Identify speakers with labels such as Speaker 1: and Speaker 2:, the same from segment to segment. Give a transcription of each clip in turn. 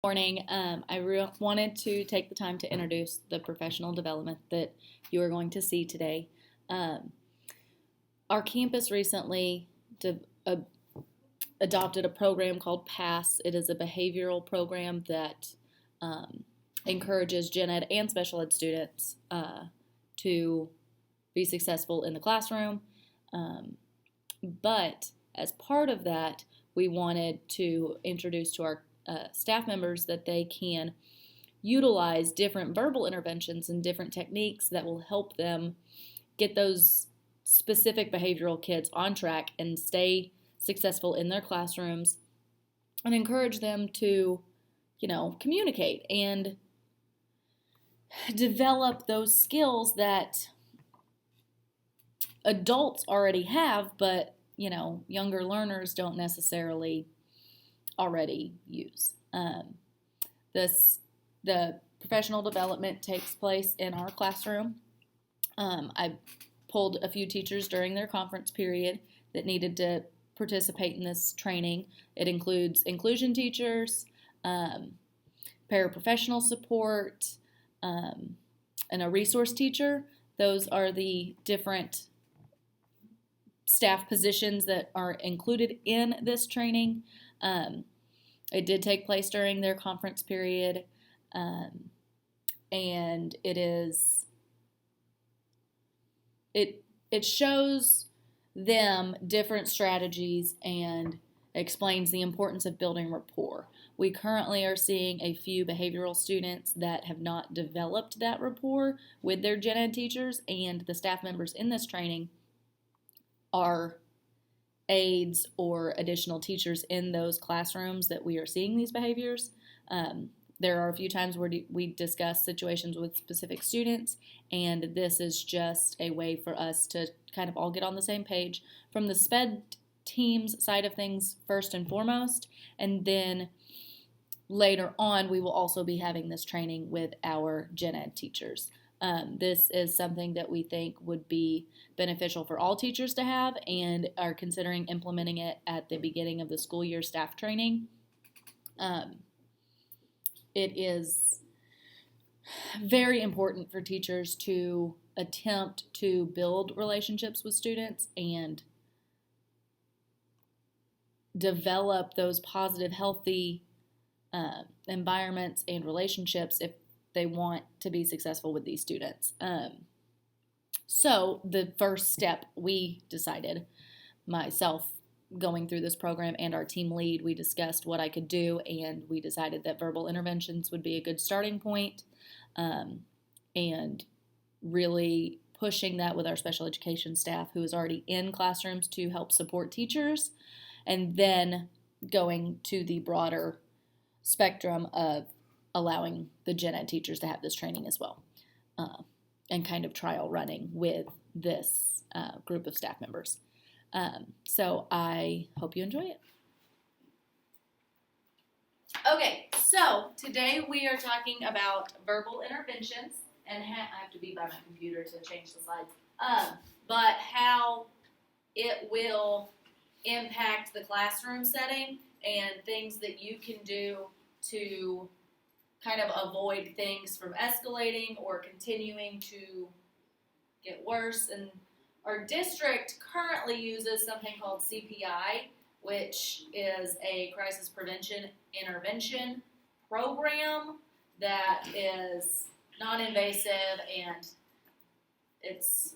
Speaker 1: Morning. I wanted to take the time to introduce the professional development that you are going to see today. Um, our campus recently adopted a program called PASS. It is a behavioral program that um, encourages gen ed and special ed students to be successful in the classroom. Um, but as part of that, we wanted to introduce to our staff members that they can utilize different verbal interventions and different techniques that will help them get those specific behavioral kids on track and stay successful in their classrooms, and encourage them to, communicate and develop those skills that adults already have, but, younger learners don't necessarily already use. The professional development takes place in our classroom. I pulled a few teachers during their conference period that needed to participate in this training. It includes inclusion teachers, paraprofessional support, and a resource teacher. Those are the different staff positions that are included in this training. It did take place during their conference period, and it shows them different strategies and explains the importance of building rapport. We currently are seeing a few behavioral students that have not developed that rapport with their gen ed teachers, and the staff members in this training are aides or additional teachers in those classrooms that we are seeing these behaviors. There are a few times where we discuss situations with specific students, and this is just a way for us to kind of all get on the same page from the SPED team's side of things first and foremost, and then later on we will also be having this training with our gen ed teachers. This is something that we think would be beneficial for all teachers to have, and are considering implementing it at the beginning of the school year staff training. It is very important for teachers to attempt to build relationships with students and develop those positive, healthy environments and relationships if they want to be successful with these students. So the first step, we decided, myself going through this program and our team lead, we discussed what I could do, and we decided that verbal interventions would be a good starting point, and really pushing that with our special education staff who is already in classrooms to help support teachers, and then going to the broader spectrum of allowing the gen ed teachers to have this training as well, and kind of trial running with this group of staff members. So I hope you enjoy it. Okay, so today we are talking about verbal interventions, and I have to be by my computer to change the slides, but how it will impact the classroom setting and things that you can do to kind of avoid things from escalating or continuing to get worse. And our district currently uses something called CPI, which is a crisis prevention intervention program that is non-invasive, and it's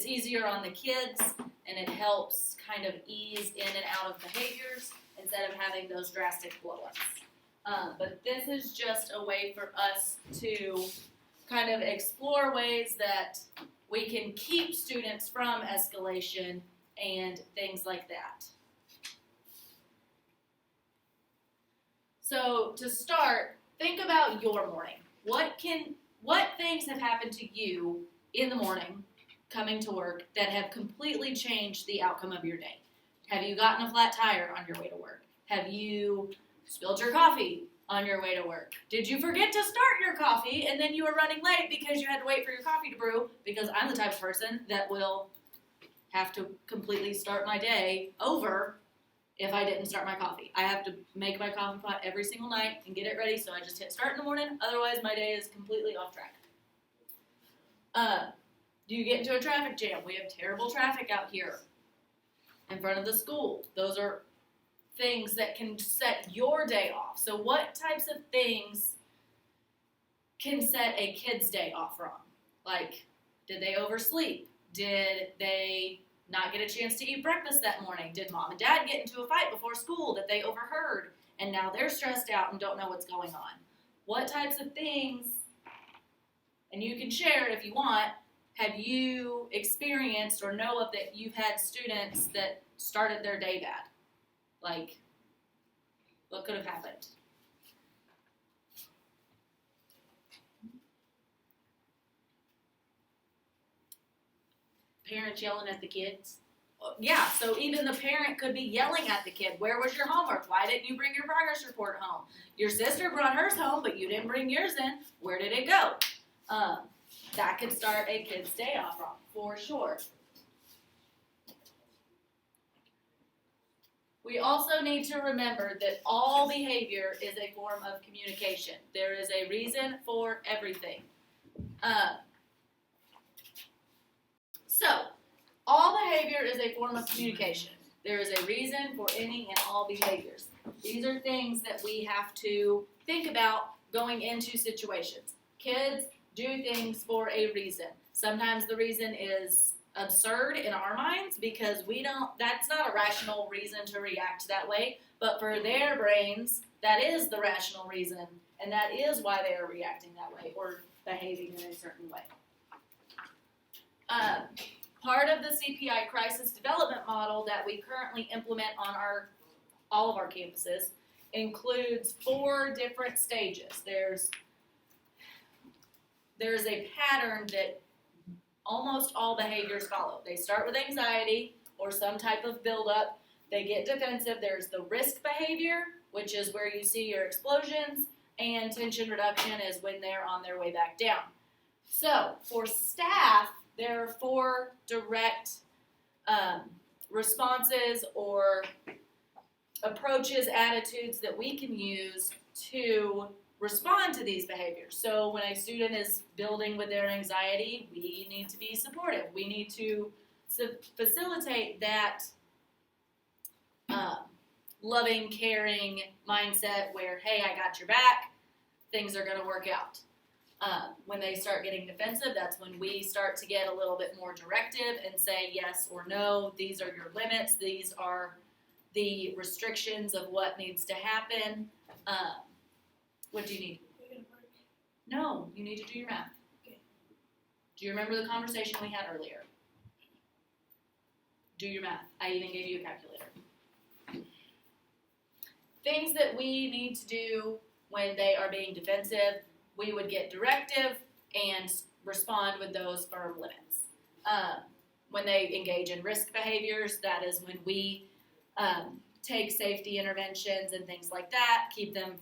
Speaker 1: easier on the kids, and it helps kind of ease in and out of behaviors instead of having those drastic blow-ups. But this is just a way for us to kind of explore ways that we can keep students from escalation and things like that. So to start, think about your morning. What things have happened to you in the morning coming to work that have completely changed the outcome of your day? Have you gotten a flat tire on your way to work? Have you spilled your coffee on your way to work? Did you forget to start your coffee and then you were running late because you had to wait for your coffee to brew? Because I'm the type of person that will have to completely start my day over if I didn't start my coffee. I have to make my coffee pot every single night and get it ready, so I just hit start in the morning. Otherwise, my day is completely off track. Do you get into a traffic jam? We have terrible traffic out here in front of the school. Those are things that can set your day off. So what types of things can set a kid's day off wrong? Like, did they oversleep? Did they not get a chance to eat breakfast that morning? Did mom and dad get into a fight before school that they overheard and now they're stressed out and don't know what's going on? What types of things, and you can share it if you want, have you experienced or know of that you've had students that started their day bad? Like, what could have happened? Parents yelling at the kids? Yeah, so even the parent could be yelling at the kid. Where was your homework? Why didn't you bring your progress report home? Your sister brought hers home, but you didn't bring yours in. Where did it go? That could start a kid's day off wrong, for sure. We also need to remember that all behavior is a form of communication. There is a reason for everything. So, all behavior is a form of communication. There is a reason for any and all behaviors. These are things that we have to think about going into situations. Kids do things for a reason. Sometimes the reason is absurd in our minds because that's not a rational reason to react that way, but for their brains, that is the rational reason, and that is why they are reacting that way or behaving in a certain way. Part of the CPI crisis development model that we currently implement on all of our campuses includes 4 different stages. There's a pattern that almost all behaviors follow. They start with anxiety or some type of buildup. They get defensive. There's the risk behavior, which is where you see your explosions, and tension reduction is when they're on their way back down. So for staff, there are 4 direct responses or approaches, attitudes that we can use to respond to these behaviors. So when a student is building with their anxiety, we need to be supportive. We need to facilitate that loving, caring mindset where, hey, I got your back, things are going to work out. When they start getting defensive, that's when we start to get a little bit more directive and say yes or no, these are your limits, these are the restrictions of what needs to happen. What do you need? No, you need to do your math.
Speaker 2: Okay.
Speaker 1: Do you remember the conversation we had earlier? Do your math. I even gave you a calculator. Things that we need to do when they are being defensive, we would get directive and respond with those firm limits. When they engage in risk behaviors, that is when we take safety interventions and things like that, keep them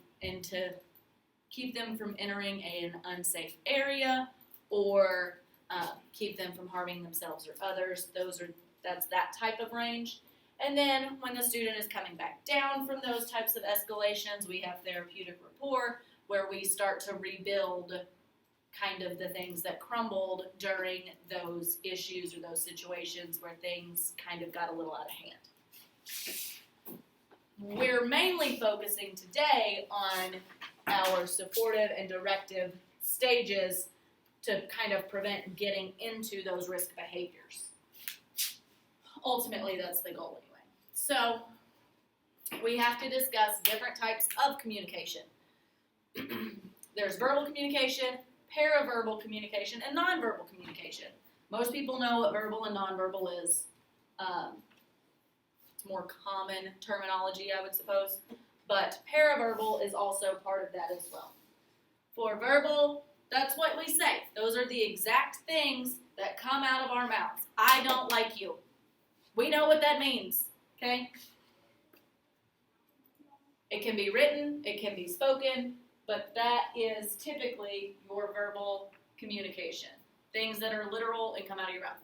Speaker 1: from entering an unsafe area or keep them from harming themselves or others. That's that type of range. And then when the student is coming back down from those types of escalations, we have therapeutic rapport, where we start to rebuild kind of the things that crumbled during those issues or those situations where things kind of got a little out of hand. We're mainly focusing today on our supportive and directive stages to kind of prevent getting into those risk behaviors. Ultimately, that's the goal anyway. So, we have to discuss different types of communication. There's verbal communication, paraverbal communication, and nonverbal communication. Most people know what verbal and nonverbal is. It's more common terminology, I would suppose. But paraverbal is also part of that as well. For verbal, that's what we say. Those are the exact things that come out of our mouths. I don't like you. We know what that means, okay? It can be written, it can be spoken, but that is typically your verbal communication. Things that are literal and come out of your mouth.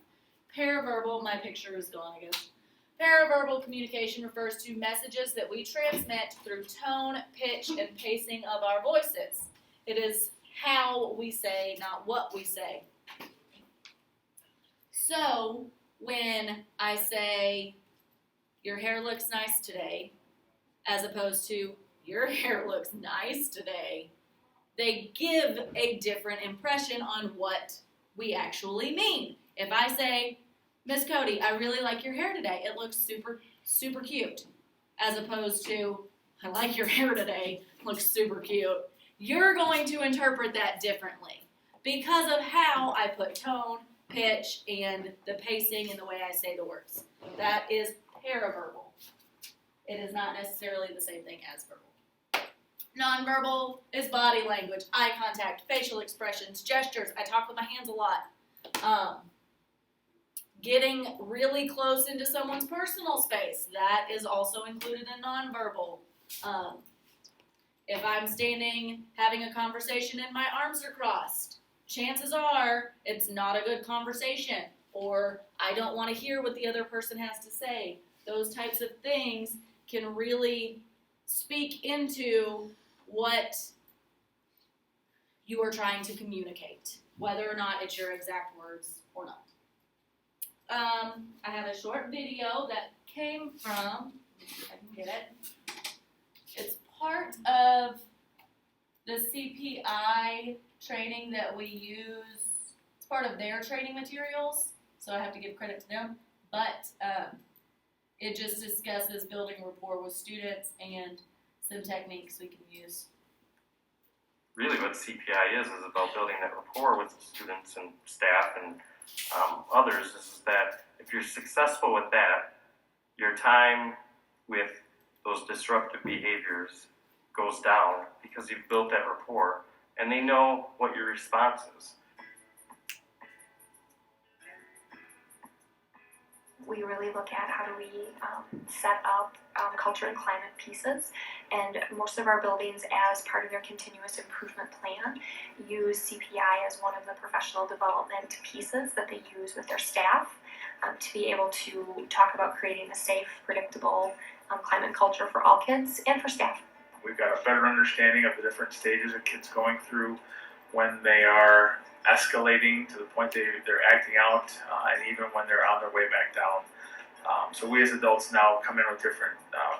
Speaker 1: Paraverbal, my picture is gone, I guess. Paraverbal communication refers to messages that we transmit through tone, pitch, and pacing of our voices. It is how we say, not what we say. So, when I say, your hair looks nice today, as opposed to, your hair looks nice today, they give a different impression on what we actually mean. If I say, Miss Cody, I really like your hair today. It looks super, super cute. As opposed to, I like your hair today. It looks super cute. You're going to interpret that differently because of how I put tone, pitch, and the pacing and the way I say the words. That is paraverbal. It is not necessarily the same thing as verbal. Nonverbal is body language, eye contact, facial expressions, gestures. I talk with my hands a lot. Getting really close into someone's personal space. That is also included in nonverbal. If I'm standing having a conversation and my arms are crossed, chances are it's not a good conversation, or I don't want to hear what the other person has to say. Those types of things can really speak into what you are trying to communicate, whether or not it's your exact words or not. I have a short video that came from, if I can get it. It's part of the CPI training that we use. It's part of their training materials, so I have to give credit to them. But it just discusses building rapport with students and some techniques we can use.
Speaker 2: Really what CPI is about building that rapport with the students and staff and others is that if you're successful with that, your time with those disruptive behaviors goes down because you've built that rapport and they know what your response is.
Speaker 3: We really look at how do we set up culture and climate pieces, and most of our buildings, as part of their continuous improvement plan, use CPI as one of the professional development pieces that they use with their staff to be able to talk about creating a safe, predictable climate culture for all kids and for staff.
Speaker 4: We've got a better understanding of the different stages of kids going through when they are escalating to the point they're acting out, and even when they're on their way back down. So we as adults now come in with different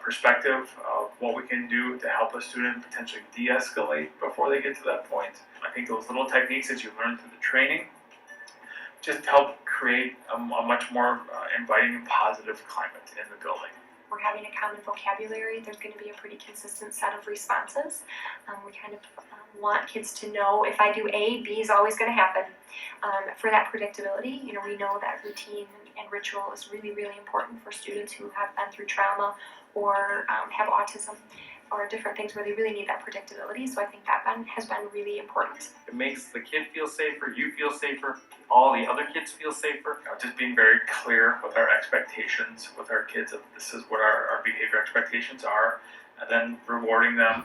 Speaker 4: perspective of what we can do to help a student potentially de-escalate before they get to that point. I think those little techniques that you learn through the training just help create a much more inviting and positive climate in the building.
Speaker 3: We're having a common vocabulary. There's going to be a pretty consistent set of responses. We kind of want kids to know if I do A, B is always going to happen. For that predictability, we know that routine and ritual is really, really important for students who have been through trauma or have autism or different things where they really need that predictability. So I think that has been really important.
Speaker 2: It makes the kid feel safer, you feel safer, all the other kids feel safer.
Speaker 4: Just being very clear with our expectations with our kids, that this is what our behavior expectations are, and then rewarding them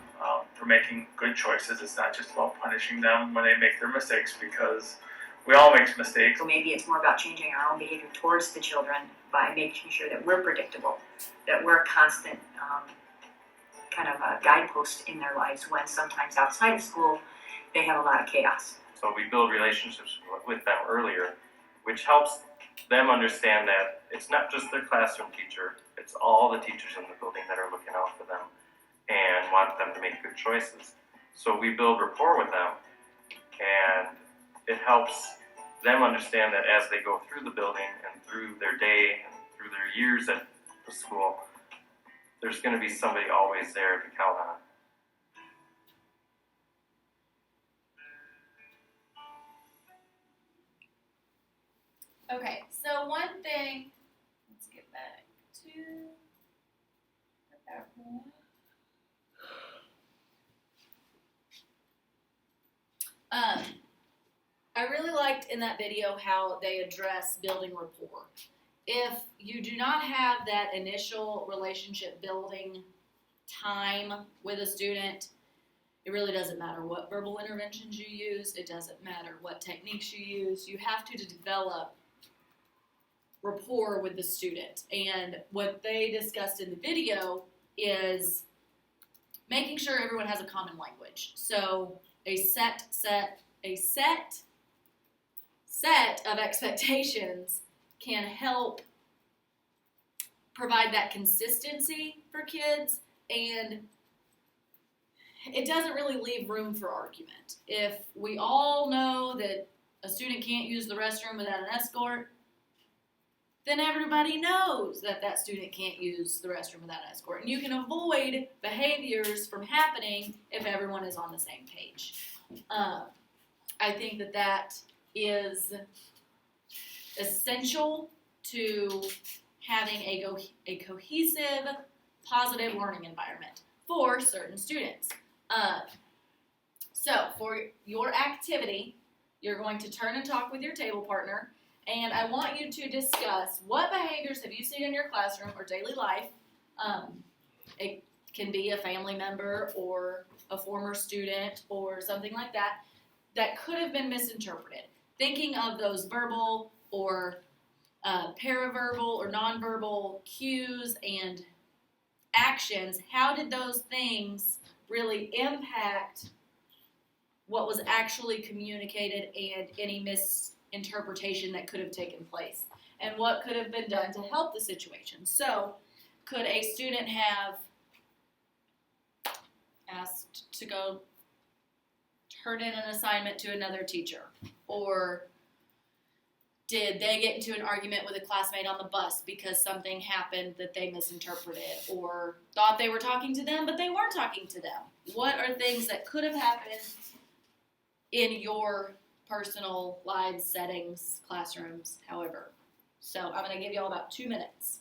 Speaker 4: for making good choices. It's not just about punishing them when they make their mistakes, because we all make mistakes.
Speaker 5: So maybe it's more about changing our own behavior towards the children by making sure that we're predictable, that we're a constant kind of a guidepost in their lives when sometimes outside of school they have a lot of chaos.
Speaker 2: So we build relationships with them earlier, which helps them understand that it's not just their classroom teacher, it's all the teachers in the building that are looking out for them and want them to make good choices. So we build rapport with them, and it helps them understand that as they go through the building and through their day and through their years at the school, there's going to be somebody always there to count on.
Speaker 1: Okay, so one thing, let's get back to the PowerPoint. I really liked in that video how they address building rapport. If you do not have that initial relationship building time with a student, it really doesn't matter what verbal interventions you use. It doesn't matter what techniques you use. You have to develop rapport with the student. And what they discussed in the video is making sure everyone has a common language. So a set of expectations can help provide that consistency for kids, and it doesn't really leave room for argument. If we all know that a student can't use the restroom without an escort, then everybody knows that that student can't use the restroom without an escort. And you can avoid behaviors from happening if everyone is on the same page. I think that that is essential to having a cohesive, positive learning environment for certain students. So for your activity, you're going to turn and talk with your table partner, and I want you to discuss what behaviors have you seen in your classroom or daily life. It can be a family member or a former student or something like that that could have been misinterpreted. Thinking of those verbal or paraverbal or nonverbal cues and actions, how did those things really impact what was actually communicated and any misinterpretation that could have taken place, and what could have been done to help the situation. So, could a student have asked to go turn in an assignment to another teacher? Or did they get into an argument with a classmate on the bus because something happened that they misinterpreted, or thought they were talking to them but they weren't talking to them? What are things that could have happened in your personal lives, settings, classrooms, however? So I'm going to give you all about 2 minutes.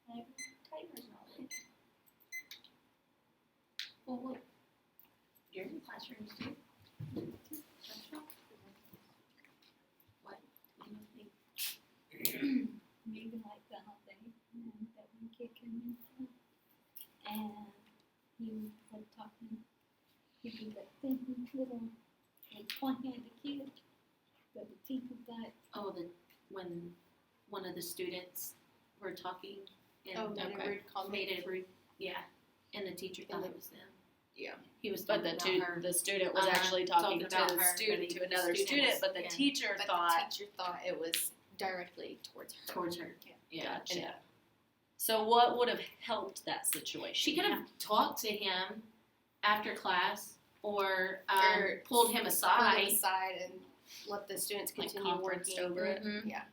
Speaker 1: Timer's not working.
Speaker 6: Well, look, you're in classrooms too. What?
Speaker 7: Maybe like the whole thing, and that one kid came in, and he was talking, he was like thinking little, like pointing at the kid, but the teacher thought,
Speaker 6: Oh, when one of the students were talking and
Speaker 8: made a rude comment.
Speaker 6: made a rude, yeah, and the teacher thought it was them.
Speaker 8: Yeah.
Speaker 6: He was
Speaker 1: But
Speaker 6: talking about her.
Speaker 1: the student was
Speaker 6: Uh-huh,
Speaker 1: actually talking to
Speaker 6: talking about
Speaker 1: the
Speaker 6: her,
Speaker 1: student,
Speaker 6: but
Speaker 1: to
Speaker 6: the
Speaker 1: another
Speaker 6: student
Speaker 1: student,
Speaker 6: was-
Speaker 1: but the
Speaker 6: yeah.
Speaker 1: teacher
Speaker 8: But
Speaker 1: thought,
Speaker 8: the teacher thought it was directly towards her.
Speaker 6: Towards her. Yeah.
Speaker 1: Gotcha.
Speaker 6: And
Speaker 1: So what would have helped that situation?
Speaker 6: she could have talked to him after class or,
Speaker 8: Or
Speaker 6: pulled him
Speaker 8: Pull
Speaker 6: aside.
Speaker 8: them aside and let the students
Speaker 1: Like
Speaker 8: continue
Speaker 1: conferenced
Speaker 8: working
Speaker 1: over it?
Speaker 6: Mhm.
Speaker 8: Yeah.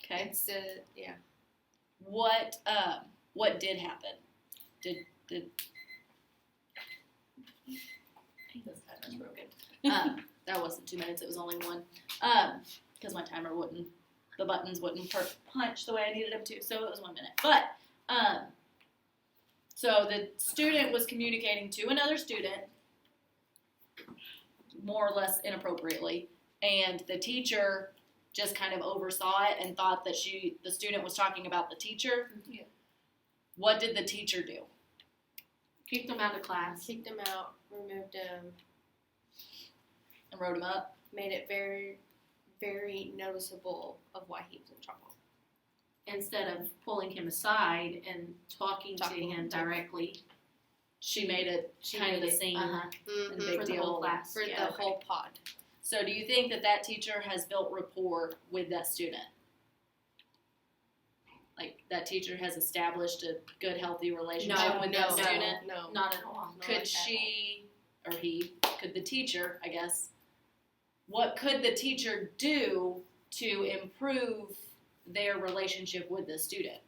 Speaker 1: Okay.
Speaker 8: Instead, yeah.
Speaker 1: What did happen? Did this timer's broken. That wasn't 2 minutes, it was only one. Because my timer the buttons wouldn't punch the way I needed them to, so it was 1 minute. But, so the student was communicating to another student, more or less inappropriately, and the teacher just kind of oversaw it and thought that the student was talking about the teacher.
Speaker 8: Yeah.
Speaker 1: What did the teacher do?
Speaker 6: Kicked him out of class.
Speaker 8: Kicked him out, removed him,
Speaker 1: And wrote him up?
Speaker 8: made it very, very noticeable of why he was in trouble.
Speaker 6: Instead of pulling him aside and talking to
Speaker 8: Talking
Speaker 6: him
Speaker 8: to-
Speaker 6: directly,
Speaker 1: She made it
Speaker 6: she
Speaker 1: kind of
Speaker 6: made
Speaker 1: a
Speaker 6: it-
Speaker 1: scene.
Speaker 6: uh-huh,
Speaker 1: and
Speaker 8: Mhm.
Speaker 1: big
Speaker 6: for the
Speaker 1: deal.
Speaker 6: whole class.
Speaker 8: For
Speaker 6: yeah.
Speaker 8: the whole pod.
Speaker 1: So do you think that teacher has built rapport with that student? Like that teacher has established a good, healthy relationship
Speaker 6: No,
Speaker 1: with
Speaker 6: no,
Speaker 1: that
Speaker 6: no.
Speaker 1: student?
Speaker 8: No.
Speaker 6: Not at all.
Speaker 1: Could
Speaker 8: at
Speaker 1: she, or he, could the teacher, I guess, what could the teacher do to improve their relationship with the student?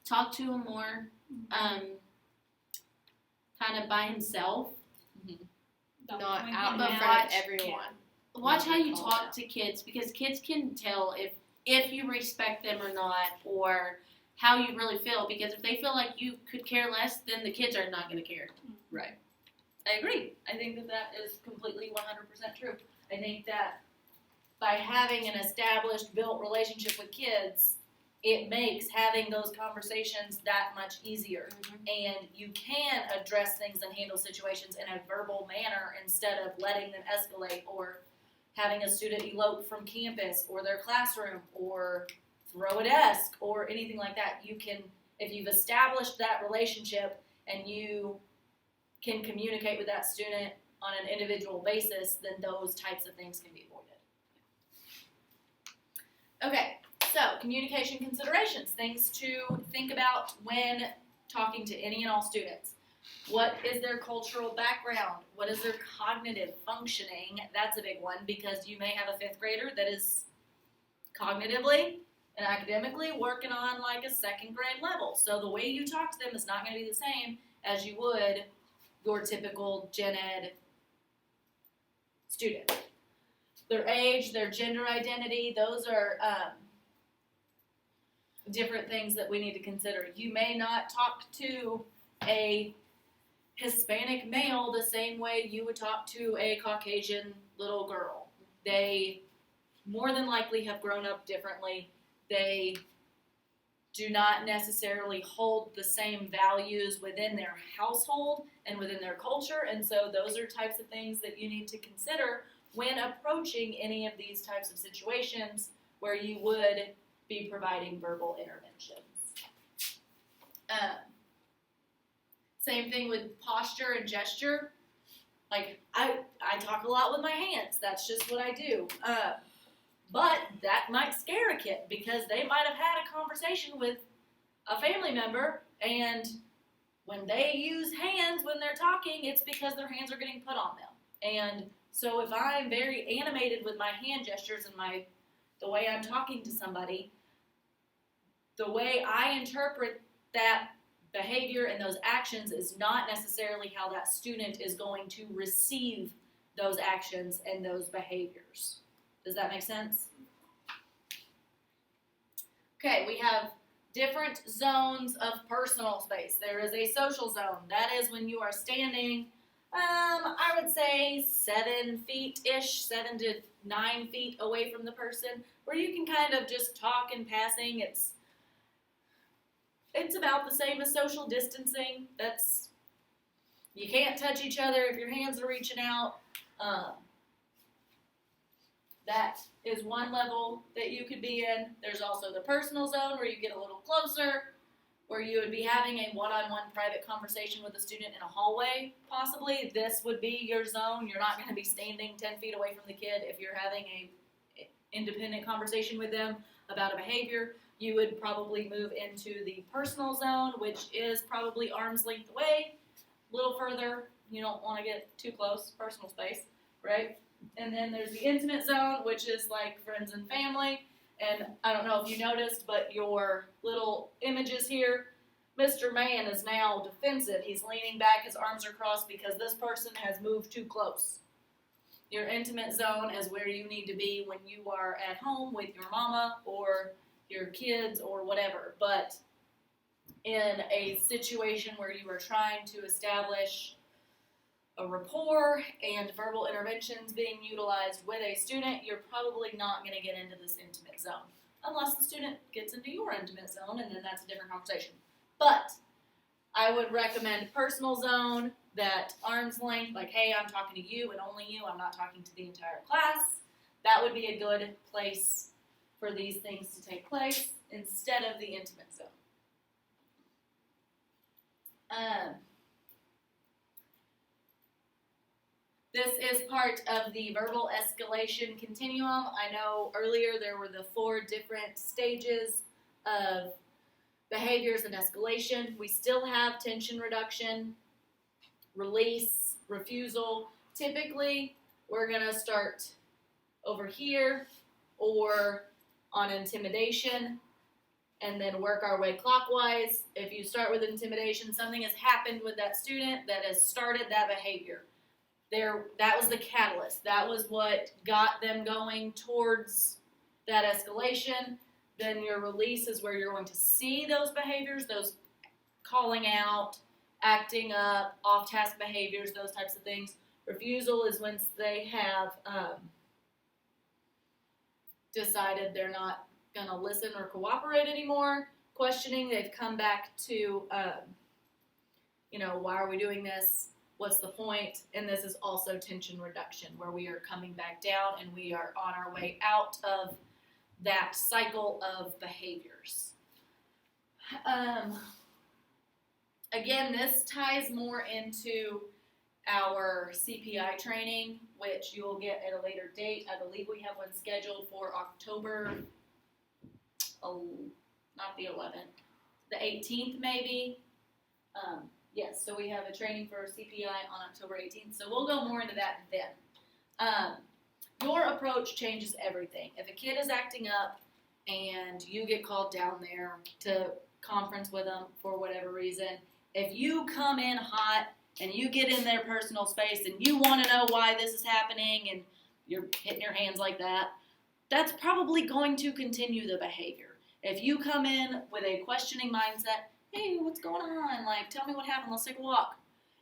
Speaker 6: Talk to him more, kind of by himself.
Speaker 8: Not
Speaker 7: Don't
Speaker 8: out in
Speaker 7: point
Speaker 8: front
Speaker 7: him
Speaker 8: of
Speaker 7: out.
Speaker 8: everyone.
Speaker 6: Watch how you
Speaker 1: Call
Speaker 6: talk
Speaker 1: out.
Speaker 6: to kids, because kids can tell if you respect them or not, or how you really feel, because if they feel like you could care less, then the kids are not going to care.
Speaker 1: Right. I agree. I think that is completely 100% true. I think that by having an established, built relationship with kids, it makes having those conversations that much easier. And you can address things and handle situations in a verbal manner instead of letting them escalate or having a student elope from campus or their classroom or throw a desk or anything like that. You can, if you've established that relationship and you can communicate with that student on an individual basis, then those types of things can be avoided. Okay, so communication considerations, things to think about when talking to any and all students. What is their cultural background? What is their cognitive functioning? That's a big one because you may have a 5th grader that is cognitively and academically working on like a 2nd grade level. So the way you talk to them is not going to be the same as you would your typical gen ed student. Their age, their gender identity, those are different things that we need to consider. You may not talk to a Hispanic male the same way you would talk to a Caucasian little girl. They more than likely have grown up differently. They do not necessarily hold the same values within their household and within their culture, and so those are types of things that you need to consider when approaching any of these types of situations where you would be providing verbal interventions. Same thing with posture and gesture. Like, I talk a lot with my hands. That's just what I do. But that might scare a kid because they might have had a conversation with a family member, and when they use hands when they're talking, it's because their hands are getting put on them. And so if I'm very animated with my hand gestures and the way I'm talking to somebody, the way I interpret that behavior and those actions is not necessarily how that student is going to receive those actions and those behaviors. Does that make sense? Okay, we have different zones of personal space. There is a social zone. That is when you are standing, I would say 7 feet-ish, 7 to 9 feet away from the person, where you can kind of just talk in passing. It's about the same as social distancing. You can't touch each other if your hands are reaching out. That is one level that you could be in. There's also the personal zone where you get a little closer, where you would be having a one-on-one private conversation with a student in a hallway, possibly. This would be your zone. You're not going to be standing 10 feet away from the kid if you're having a independent conversation with them about a behavior. You would probably move into the personal zone, which is probably arm's length away, a little further. You don't want to get too close, personal space, right? And then there's the intimate zone, which is like friends and family. And I don't know if you noticed, but your little images here, Mr. Man is now defensive. He's leaning back, his arms are crossed because this person has moved too close. Your intimate zone is where you need to be when you are at home with your mama or your kids or whatever. But in a situation where you are trying to establish a rapport and verbal interventions being utilized with a student, you're probably not going to get into this intimate zone unless the student gets into your intimate zone, and then that's a different conversation. But I would recommend personal zone, that arm's length, like, hey, I'm talking to you and only you, I'm not talking to the entire class. That would be a good place for these things to take place instead of the intimate zone. This is part of the verbal escalation continuum. I know earlier there were the 4 different stages of behaviors and escalation. We still have tension reduction, release, refusal. Typically, we're going to start over here or on intimidation and then work our way clockwise. If you start with intimidation, something has happened with that student that has started that behavior. That was the catalyst. That was what got them going towards that escalation. Then your release is where you're going to see those behaviors, those calling out, acting up, off-task behaviors, those types of things. Refusal is once they have decided they're not gonna listen or cooperate anymore. Questioning, they've come back to, why are we doing this? What's the point? And this is also tension reduction, where we are coming back down and we are on our way out of that cycle of behaviors. Again, this ties more into our CPI training, which you will get at a later date. I believe we have one scheduled for October, not the 11th, the 18th maybe. Yes, so we have a training for CPI on October 18th, so we'll go more into that then. Your approach changes everything. If a kid is acting up and you get called down there to conference with them for whatever reason, if you come in hot and you get in their personal space and you want to know why this is happening and you're hitting your hands like that, that's probably going to continue the behavior. If you come in with a questioning mindset, hey, what's going on? Like, tell me what happened. Let's take a walk.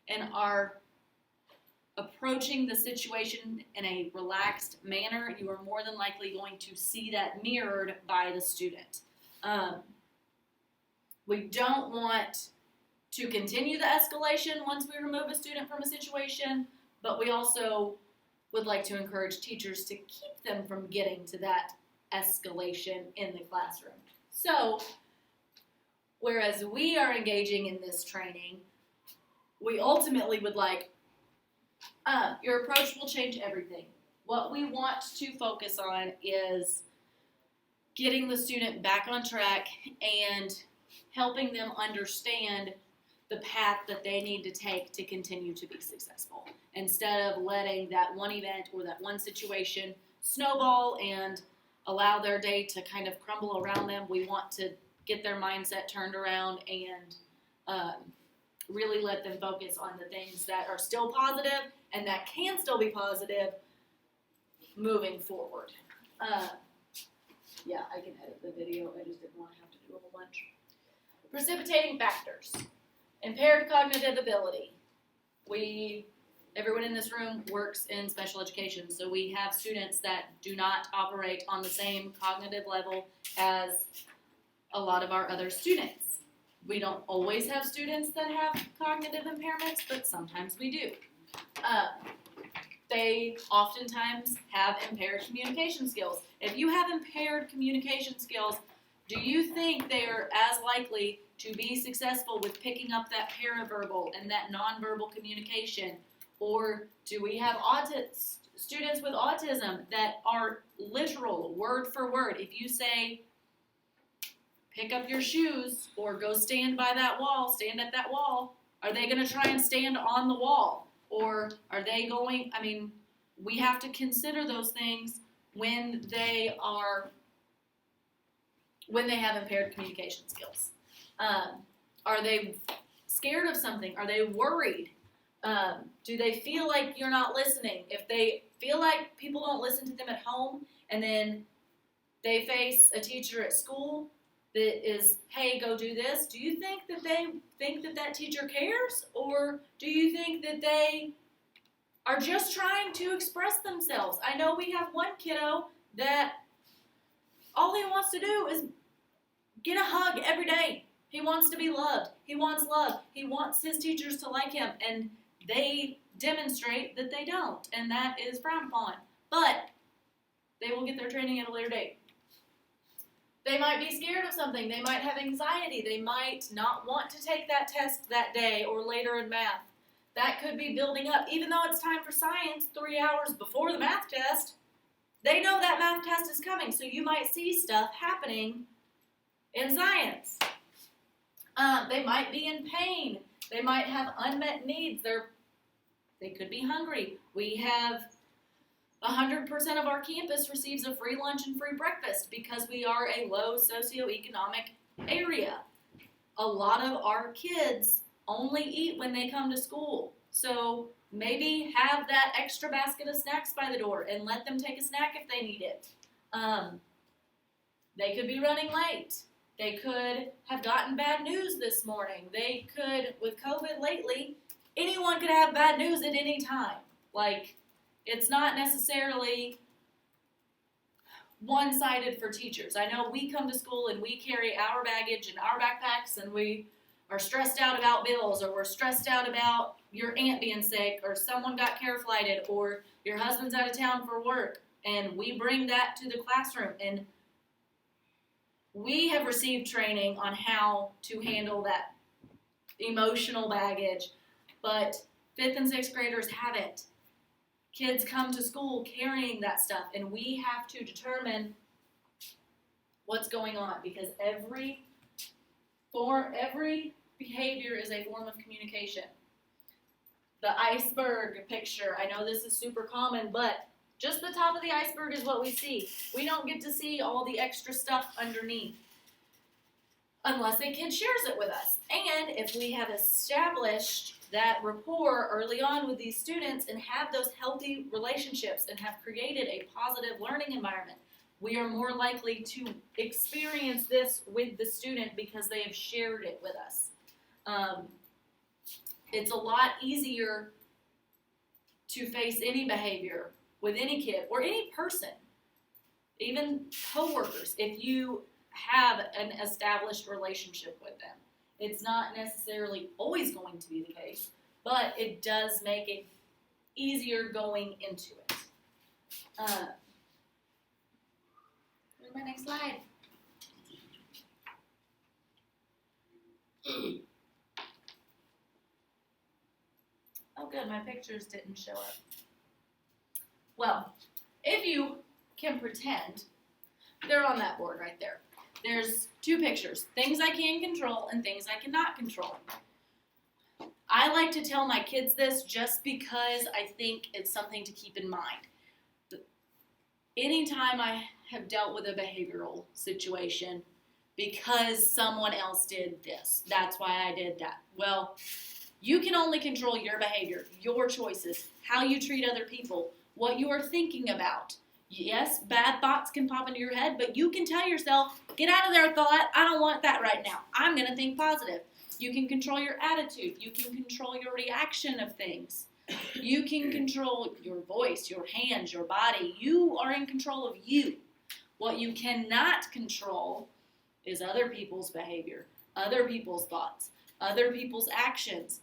Speaker 1: And are approaching the situation in a relaxed manner, you are more than likely going to see that mirrored by the student. We don't want to continue the escalation once we remove a student from a situation, but we also would like to encourage teachers to keep them from getting to that escalation in the classroom. So, whereas we are engaging in this training, we ultimately would like, your approach will change everything. What we want to focus on is getting the student back on track and helping them understand the path that they need to take to continue to be successful, instead of letting that one event or that one situation snowball and allow their day to kind of crumble around them. We want to get their mindset turned around and really let them focus on the things that are still positive and that can still be positive moving forward. Yeah, I can edit the video. I just didn't want to have to do a whole bunch. Precipitating factors. Impaired cognitive ability. Everyone in this room works in special education, so we have students that do not operate on the same cognitive level as a lot of our other students. We don't always have students that have cognitive impairments, but sometimes we do. They oftentimes have impaired communication skills. If you have impaired communication skills, do you think they are as likely to be successful with picking up that paraverbal and that nonverbal communication? Or do we have students with autism that are literal, word for word? If you say, pick up your shoes or go stand by that wall, stand at that wall, are they going to try and stand on the wall? Or are they going, we have to consider those things when they have impaired communication skills. Are they scared of something? Are they worried? Do they feel like you're not listening? If they feel like people don't listen to them at home and then they face a teacher at school that is, hey, go do this, do you think that they think that that teacher cares? Or do you think that they are just trying to express themselves? I know we have one kiddo that all he wants to do is get a hug every day. He wants to be loved. He wants love. He wants his teachers to like him, and they demonstrate that they don't, and that is frowned upon. But they will get their training at a later date. They might be scared of something. They might have anxiety. They might not want to take that test that day or later in math. That could be building up. Even though it's time for science 3 hours before the math test, they know that math test is coming, so you might see stuff happening in science. They might be in pain. They might have unmet needs. They could be hungry. We have 100% of our campus receives a free lunch and free breakfast because we are a low socioeconomic area. A lot of our kids only eat when they come to school. So maybe have that extra basket of snacks by the door and let them take a snack if they need it. They could be running late. They could have gotten bad news this morning. They could, with COVID lately, anyone could have bad news at any time. Like, it's not necessarily one-sided for teachers. I know we come to school and we carry our baggage in our backpacks, and we are stressed out about bills, or we're stressed out about your aunt being sick, or someone got care flighted, or your husband's out of town for work, and we bring that to the classroom. And we have received training on how to handle that emotional baggage, but 5th and 6th graders haven't. Kids come to school carrying that stuff, and we have to determine what's going on, because every behavior is a form of communication. The iceberg picture, I know this is super common, but just the top of the iceberg is what we see. We don't get to see all the extra stuff underneath unless a kid shares it with us. And if we have established that rapport early on with these students and have those healthy relationships and have created a positive learning environment, we are more likely to experience this with the student because they have shared it with us. It's a lot easier to face any behavior with any kid or any person, even coworkers, if you have an established relationship with them. It's not necessarily always going to be the case, but it does make it easier going into it. Where's my next slide? Oh good, my pictures didn't show up. Well, if you can pretend, they're on that board right there. There's 2 pictures, things I can control and things I cannot control. I like to tell my kids this just because I think it's something to keep in mind. Anytime I have dealt with a behavioral situation because someone else did this, that's why I did that. Well, you can only control your behavior, your choices, how you treat other people, what you are thinking about. Yes, bad thoughts can pop into your head, but you can tell yourself, get out of there, thought. I don't want that right now. I'm going to think positive. You can control your attitude. You can control your reaction of things. You can control your voice, your hands, your body. You are in control of you. What you cannot control is other people's behavior, other people's thoughts, other people's actions.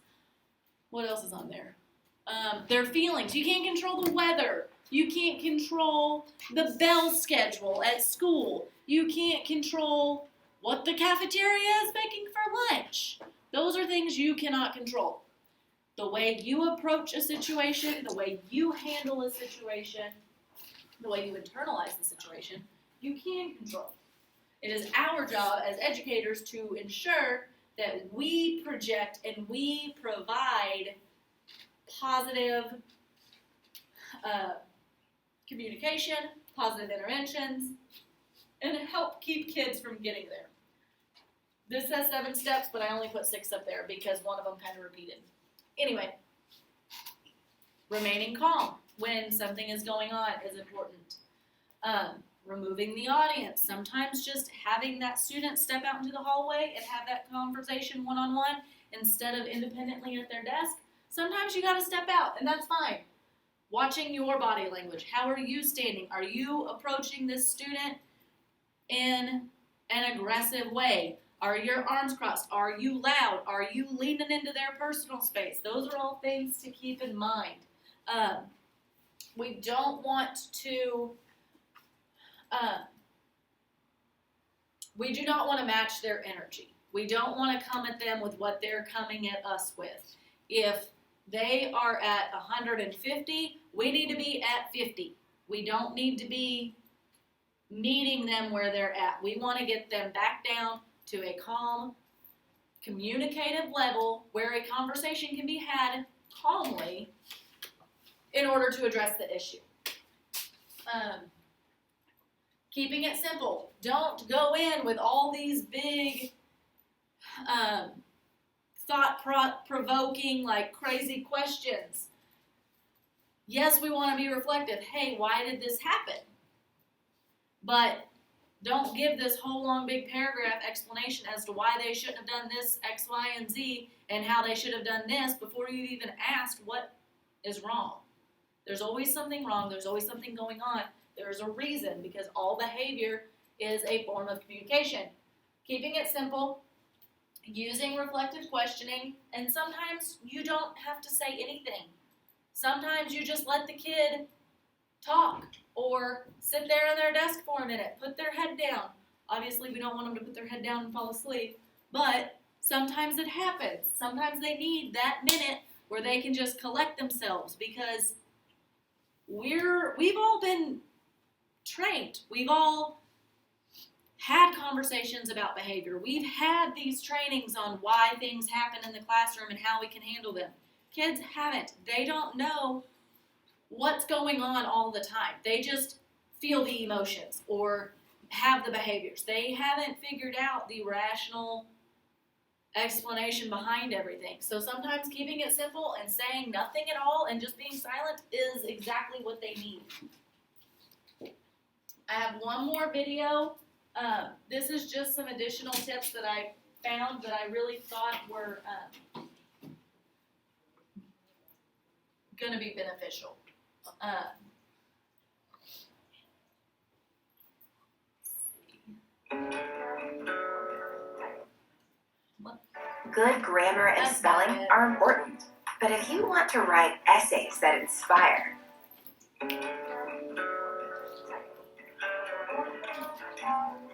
Speaker 1: What else is on there? Their feelings. You can't control the weather. You can't control the bell schedule at school. You can't control what the cafeteria is making for lunch. Those are things you cannot control. The way you approach a situation, the way you handle a situation, the way you internalize the situation, you can control. It is our job as educators to ensure that we project and we provide positive communication, positive interventions, and help keep kids from getting there. This says 7 steps, but I only put 6 up there because one of them kind of repeated. Anyway, remaining calm when something is going on is important. Removing the audience. Sometimes just having that student step out into the hallway and have that conversation one-on-one instead of independently at their desk. Sometimes you got to step out, and that's fine. Watching your body language. How are you standing? Are you approaching this student in an aggressive way? Are your arms crossed? Are you loud? Are you leaning into their personal space? Those are all things to keep in mind. We don't want to, we do not want to match their energy. We don't want to come at them with what they're coming at us with. If they are at 150, we need to be at 50. We don't need to be meeting them where they're at. We want to get them back down to a calm, communicative level where a conversation can be had calmly in order to address the issue. Keeping it simple. Don't go in with all these big thought-provoking, like crazy questions. Yes, we want to be reflective. Hey, why did this happen? But don't give this whole long big paragraph explanation as to why they shouldn't have done this, X, Y, and Z, and how they should have done this before you even asked what is wrong. There's always something wrong. There's always something going on. There's a reason, because all behavior is a form of communication. Keeping it simple, using reflective questioning, and sometimes you don't have to say anything. Sometimes you just let the kid talk or sit there at their desk for a minute, put their head down. Obviously, we don't want them to put their head down and fall asleep, but sometimes it happens. Sometimes they need that minute where they can just collect themselves, because we've all been trained. We've all had conversations about behavior. We've had these trainings on why things happen in the classroom and how we can handle them. Kids haven't. They don't know what's going on all the time. They just feel the emotions or have the behaviors. They haven't figured out the rational explanation behind everything. So sometimes keeping it simple and saying nothing at all and just being silent is exactly what they need. I have one more video. This is just some additional tips that I found that I really thought were going to be beneficial.
Speaker 9: Good grammar and
Speaker 1: That's not
Speaker 9: spelling
Speaker 1: it.
Speaker 9: are important, but if you want to write essays that inspire,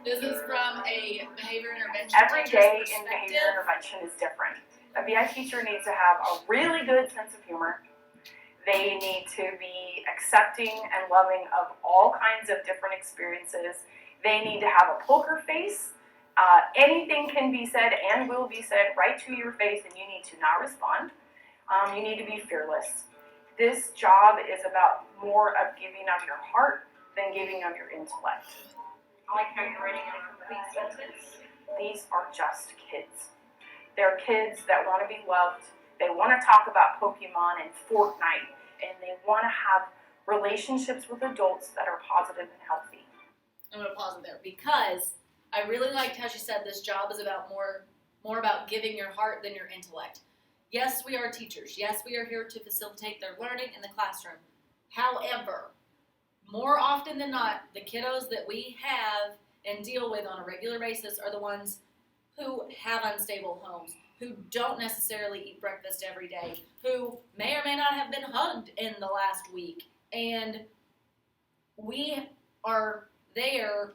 Speaker 1: This is from a behavior intervention
Speaker 10: Every
Speaker 1: teacher's
Speaker 10: day in
Speaker 1: perspective.
Speaker 10: behavior intervention is different. A BI teacher needs to have a really good sense of humor. They need to be accepting and loving of all kinds of different experiences. They need to have a poker face. Anything can be said and will be said right to your face, and you need to not respond. You need to be fearless. This job is about more of giving of your heart than giving of your intellect.
Speaker 3: I like how you're writing a complete sentence.
Speaker 10: These are just kids. They're kids that want to be loved. They want to talk about Pokemon and Fortnite, and they want to have relationships with adults that are positive and healthy.
Speaker 1: I'm going to pause it there because I really liked how she said this job is about more about giving your heart than your intellect. Yes, we are teachers. Yes, we are here to facilitate their learning in the classroom. However, more often than not, the kiddos that we have and deal with on a regular basis are the ones who have unstable homes, who don't necessarily eat breakfast every day, who may or may not have been hugged in the last week. And we are there,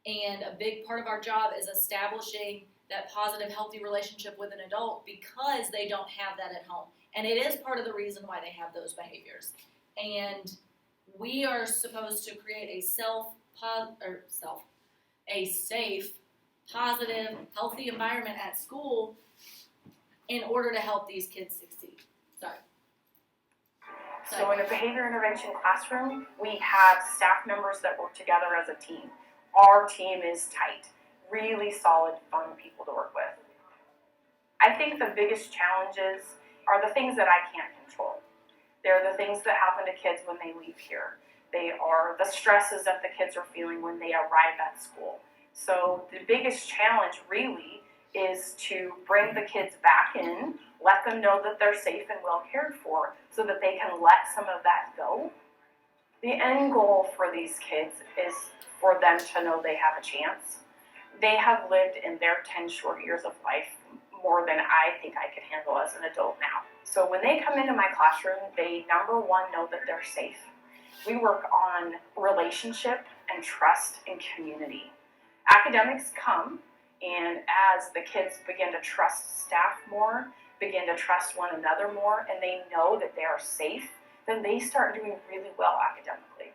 Speaker 1: and a big part of our job is establishing that positive, healthy relationship with an adult because they don't have that at home. And it is part of the reason why they have those behaviors. And we are supposed to create a safe, positive, healthy environment at school in order to help these kids succeed.
Speaker 10: So in a behavior intervention classroom, we have staff members that work together as a team. Our team is tight, really solid, fun people to work with. I think the biggest challenges are the things that I can't control. They're the things that happen to kids when they leave here. They are the stresses that the kids are feeling when they arrive at school. So the biggest challenge really is to bring the kids back in, let them know that they're safe and well cared for so that they can let some of that go. The end goal for these kids is for them to know they have a chance. They have lived in their 10 short years of life more than I think I could handle as an adult now. So when they come into my classroom, they, number one, know that they're safe. We work on relationship and trust and community. Academics come, and as the kids begin to trust staff more, begin to trust one another more, and they know that they are safe, then they start doing really well academically.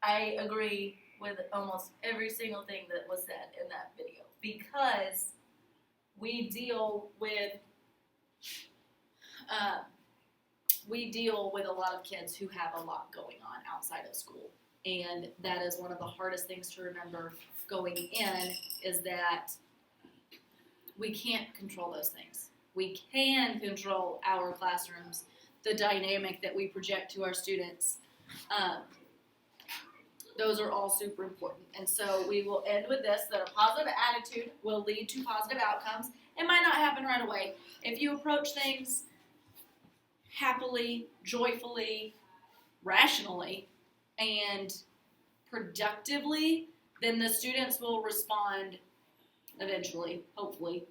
Speaker 1: I agree with almost every single thing that was said in that video because we deal with a lot of kids who have a lot going on outside of school, and that is one of the hardest things to remember going in is that we can't control those things. We can control our classrooms, the dynamic that we project to our students. Those are all super important. And so we will end with this, that a positive attitude will lead to positive outcomes, It might not happen right away. If you approach things happily, joyfully, rationally, and productively, then the students will respond eventually, hopefully,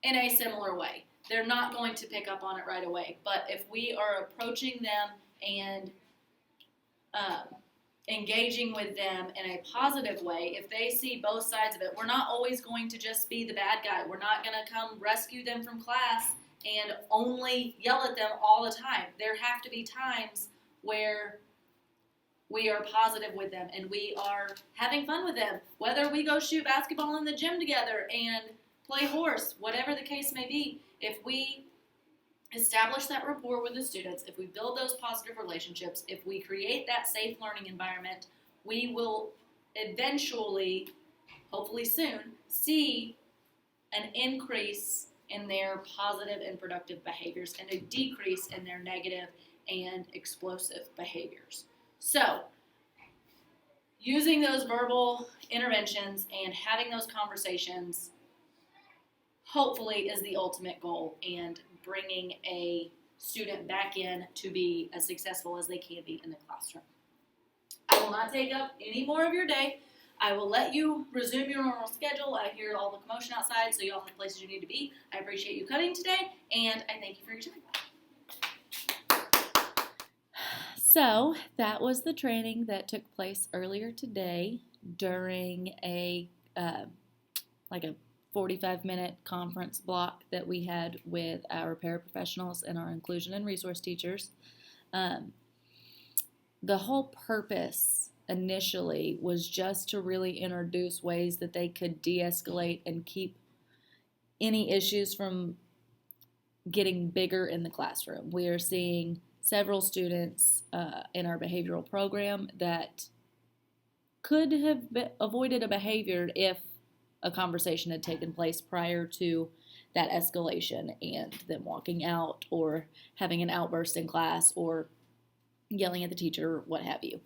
Speaker 1: in a similar way. They're not going to pick up on it right away. But if we are approaching them and engaging with them in a positive way, if they see both sides of it, we're not always going to just be the bad guy. We're not going to come rescue them from class and only yell at them all the time. There have to be times where we are positive with them and we are having fun with them. Whether we go shoot basketball in the gym together and play horse, whatever the case may be, if we establish that rapport with the students, if we build those positive relationships, if we create that safe learning environment, we will eventually, hopefully soon, see an increase in their positive and productive behaviors and a decrease in their negative and explosive behaviors. So, using those verbal interventions and having those conversations hopefully is the ultimate goal, and bringing a student back in to be as successful as they can be in the classroom. I will not take up any more of your day. I will let you resume your normal schedule. I hear all the commotion outside, so you all have places you need to be. I appreciate you coming today, and I thank you for your time.
Speaker 11: So that was the training that took place earlier today during a 45-minute conference block that we had with our paraprofessionals and our inclusion and resource teachers. The whole purpose initially was just to really introduce ways that they could de-escalate and keep any issues from getting bigger in the classroom. We are seeing several students in our behavioral program that could have avoided a behavior if a conversation had taken place prior to that escalation and them walking out or having an outburst in class or yelling at the teacher, what have you.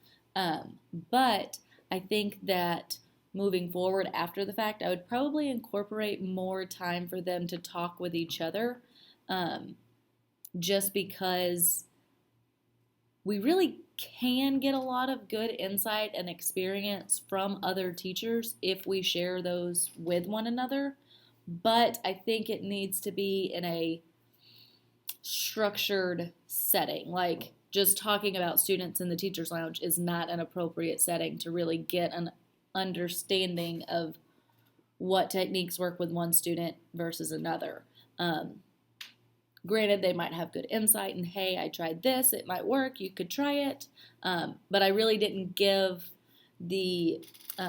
Speaker 11: But I think that moving forward after the fact, I would probably incorporate more time for them to talk with each other, just because we really can get a lot of good insight and experience from other teachers if we share those with one another. But I think it needs to be in a structured setting. Like, just talking about students in the teacher's lounge is not an appropriate setting to really get an understanding of what techniques work with one student versus another. Granted, they might have good insight and, hey, I tried this, it might work, you could try it. But I really didn't give the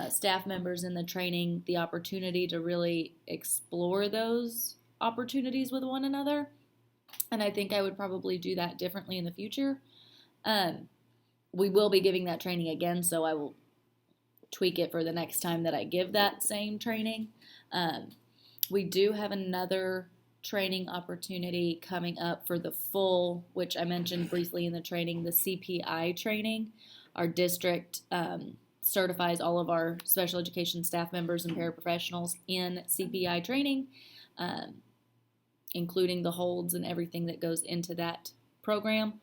Speaker 11: staff members in the training the opportunity to really explore those opportunities with one another. And I think I would probably do that differently in the future. We will be giving that training again, so I will tweak it for the next time that I give that same training. We do have another training opportunity coming up for the full, which I mentioned briefly in the training, the CPI training. Our district certifies all of our special education staff members and paraprofessionals in CPI training, including the holds and everything that goes into that program.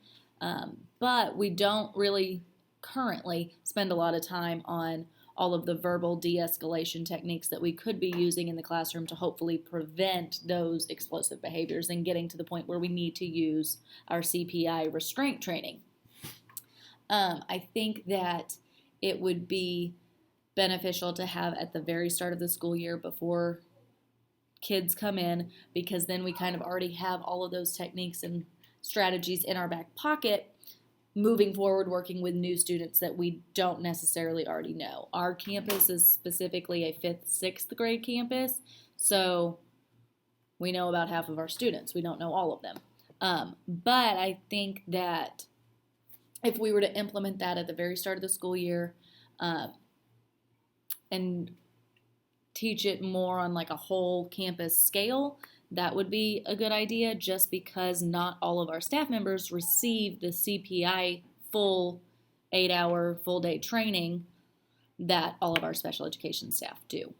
Speaker 11: But we don't really currently spend a lot of time on all of the verbal de-escalation techniques that we could be using in the classroom to hopefully prevent those explosive behaviors and getting to the point where we need to use our CPI restraint training. I think that it would be beneficial to have at the very start of the school year before kids come in, because then we kind of already have all of those techniques and strategies in our back pocket moving forward, working with new students that we don't necessarily already know. Our campus is specifically a 5th, 6th grade campus, so we know about half of our students. We don't know all of them. But I think that if we were to implement that at the very start of the school year and teach it more on like a whole campus scale, that would be a good idea, just because not all of our staff members receive the CPI full 8-hour full day training that all of our special education staff do.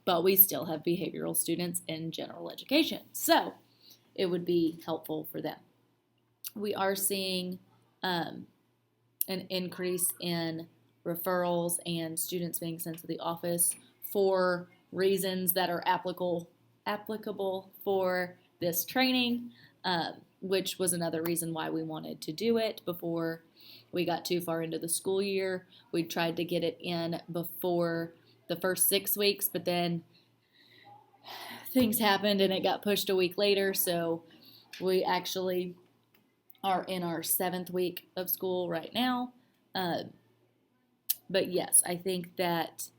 Speaker 11: But we still have behavioral students in general education, so it would be helpful for them. We are seeing an increase in referrals and students being sent to the office for reasons that are applicable for this training, which was another reason why we wanted to do it before we got too far into the school year. We tried to get it in before the first 6 weeks, but then things happened and it got pushed a week later, so we actually are in our 7th week of school right now. But yes, I think that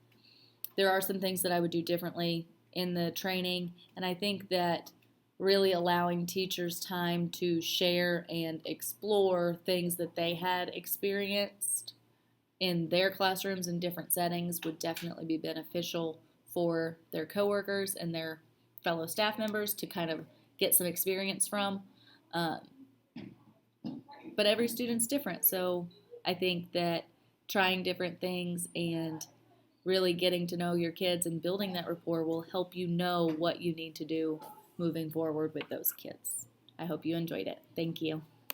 Speaker 11: there are some things that I would do differently in the training, and I think that really allowing teachers time to share and explore things that they had experienced in their classrooms in different settings would definitely be beneficial for their coworkers and their fellow staff members to kind of get some experience from. But every student's different, so I think that trying different things and really getting to know your kids and building that rapport will help you know what you need to do moving forward with those kids. I hope you enjoyed it. Thank you.